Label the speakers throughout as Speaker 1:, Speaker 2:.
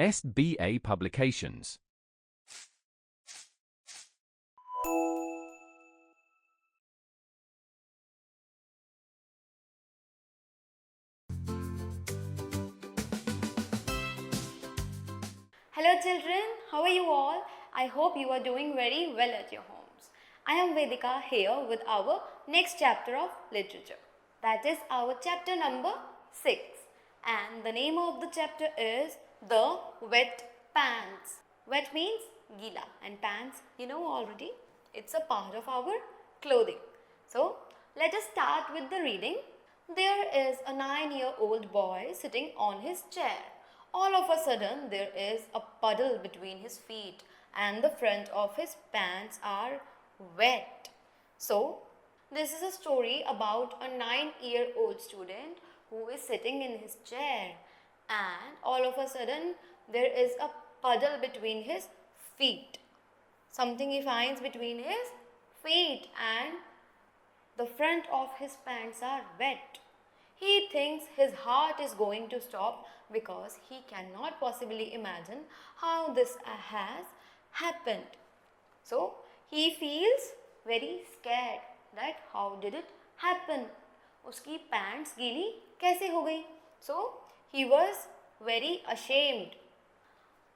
Speaker 1: SBA Publications.
Speaker 2: Hello children, how are you all? I hope you are doing very well at your homes. I am Vedika here with our next chapter of literature. That is our chapter number 6. And the name of the chapter is The Wet Pants. Wet means gila and pants, you know already, it's a part of our clothing. So let us start with the reading. There is a 9-year-old boy sitting on his chair. All of a sudden, there is a puddle between his feet, and the front of his pants are wet. So, this is a story about a 9-year-old student who is sitting in his chair, and all of a sudden, there is a puddle between his feet. Something he finds between his feet, and the front of his pants are wet. He thinks his heart is going to stop because he cannot possibly imagine how this has happened. So he feels very scared that how did it happen? उसकी pants गीली कैसे हो गई? So he was very ashamed.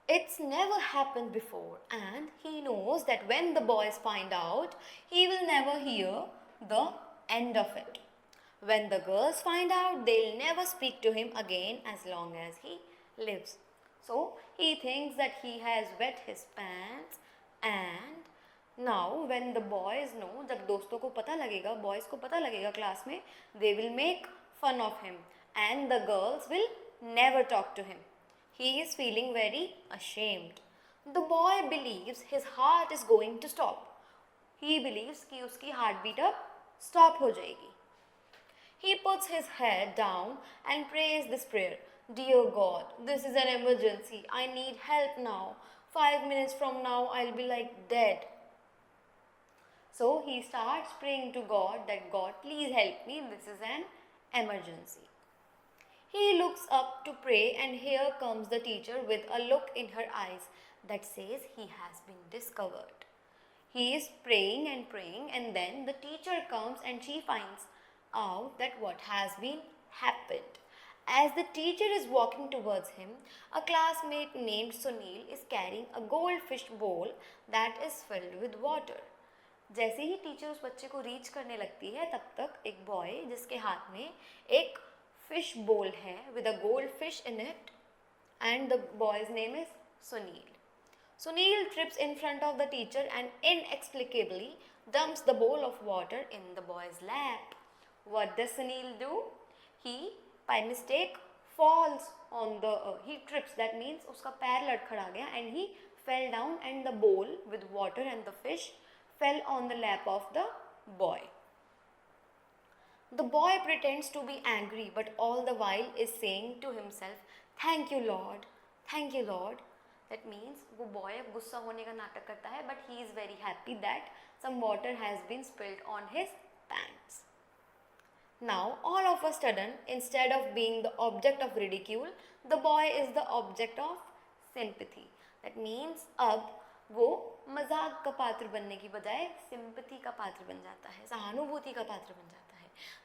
Speaker 2: It's never happened before, and he knows that when the boys find out, he will never hear the end of it. When the girls find out, they'll never speak to him again as long as he lives. So he thinks that he has wet his pants, and now when the boys know, जब दोस्तों को पता लगेगा, boys को पता लगेगा class में, they will make fun of him, and the girls will never talk to him. He is feeling very ashamed. The boy believes his heart is going to stop. He believes कि उसकी heartbeat अब stop हो जाएगी. He puts his head down and prays this prayer. Dear God, this is an emergency. I need help now. 5 minutes from now, I'll be like dead. So he starts praying to God that God, please help me. This is an emergency. He looks up to pray, and here comes the teacher with a look in her eyes that says he has been discovered. He is praying, and then the teacher comes and she finds out that what has been happened. As the teacher is walking towards him, a classmate named Sunil is carrying a goldfish bowl that is filled with water. जैसे ही teacher उस बच्चे को reach करने लगती है, तब तक एक बॉय जिसके हाथ में एक fish bowl है with a goldfish in it, and the boy's name is Sunil. Sunil trips in front of the teacher and inexplicably dumps the bowl of water in the boy's lap. What does Sunil do? He, by mistake, falls on the, he trips, that means उसका पैर लड़खड़ा गया, and he fell down, and the bowl with water and the fish fell on the lap of the boy. The boy pretends to be angry, but all the while is saying to himself, Thank you Lord, thank you Lord. That means वो boy अब गुस्सा होने का नाटक करता है, but he is very happy that some water has been spilled on his pants. Now, all of a sudden, instead of being the object of ridicule, the boy is the object of sympathy. That means अब वो मजाक का पात्र बनने की बजाय sympathy का पात्र बन जाता है, सहानुभूति का पात्र बन जाता है.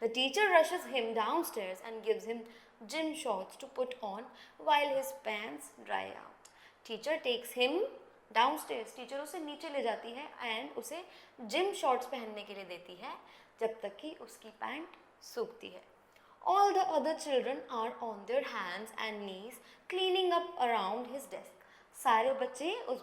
Speaker 2: The teacher rushes him downstairs and gives him gym shorts to put on while his pants dry out. Teacher takes him downstairs. Teacher उसे नीचे ले जाती है and उसे gym shorts पहनने के लिए देती है जब तक कि उसकी पैंट सूखती है. All the other children are on their hands and knees cleaning up around his desk. सारे बच्चे उस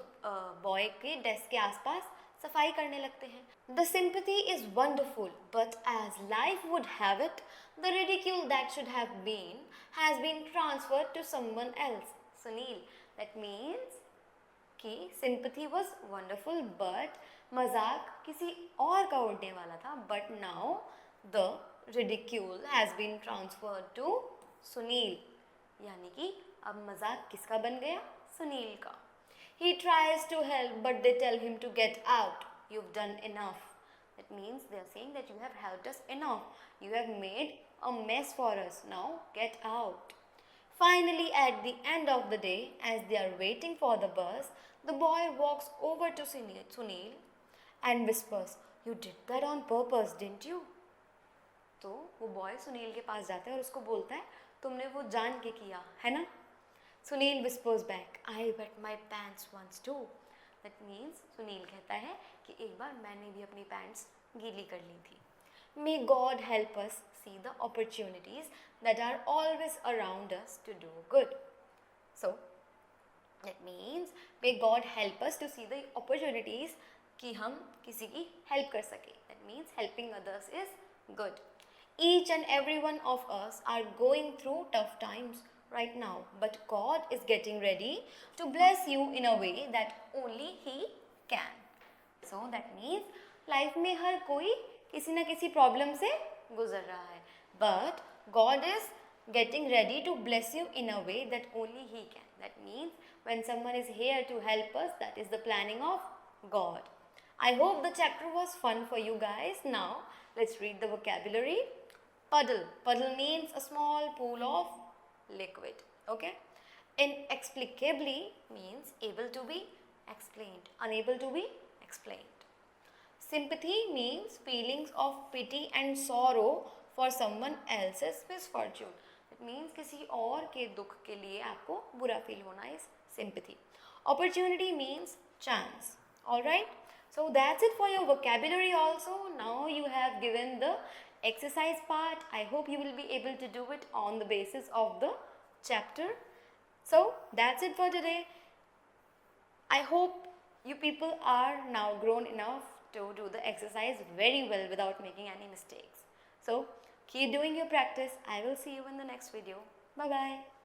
Speaker 2: बॉय के डेस्क के आसपास सफाई करने लगते हैं. The sympathy is wonderful, but as life would have it, the ridicule that should have been has been transferred to someone else. Sunil, that means कि sympathy was wonderful, but मजाक किसी और का उड़ने वाला था. But now the ridicule has been transferred to Sunil. यानी कि अब मजाक किसका बन गया? Sunil का. He tries to help, but they tell him to get out. You've done enough. That means they are saying that you have helped us enough. You have made a mess for us. Now get out. Finally, at the end of the day, as they are waiting for the bus, the boy walks over to Sunil and whispers, "You did that on purpose, didn't you?" तो वो boy Sunil के पास जाता है और उसको बोलता है, तुमने वो जान के किया है ना? Sunil whispers back, "I wet my pants once too." That means Sunil कहता है कि एक बार मैंने भी अपनी पैंट्स गीली कर ली थी. May God help us see the opportunities that are always around us to do good. So, that means may God help us to see the opportunities कि हम किसी की help कर सके. That means helping others is good. Each and every one of us are going through tough times right now, but God is getting ready to bless you in a way that only He can. So that means life में हर कोई किसी ना किसी problem से गुजर रहा है, but God is getting ready to bless you in a way that only He can. That means when someone is here to help us, that is the planning of God. I hope the chapter was fun for you guys. Now let's read the vocabulary. Puddle. Puddle means a small pool of liquid. Okay. Inexplicably means able to be explained, unable to be explained. Sympathy means feelings of pity and sorrow for someone else's misfortune. It means किसी और के दुख के लिए आपको बुरा feel होना is sympathy. Opportunity means chance. Alright? So that's it for your vocabulary also. Now you have given the exercise part. I hope you will be able to do it on the basis of the chapter. So that's it for today. I hope you people are now grown enough to do the exercise very well without making any mistakes. So keep doing your practice. I will see you in the next video. Bye bye.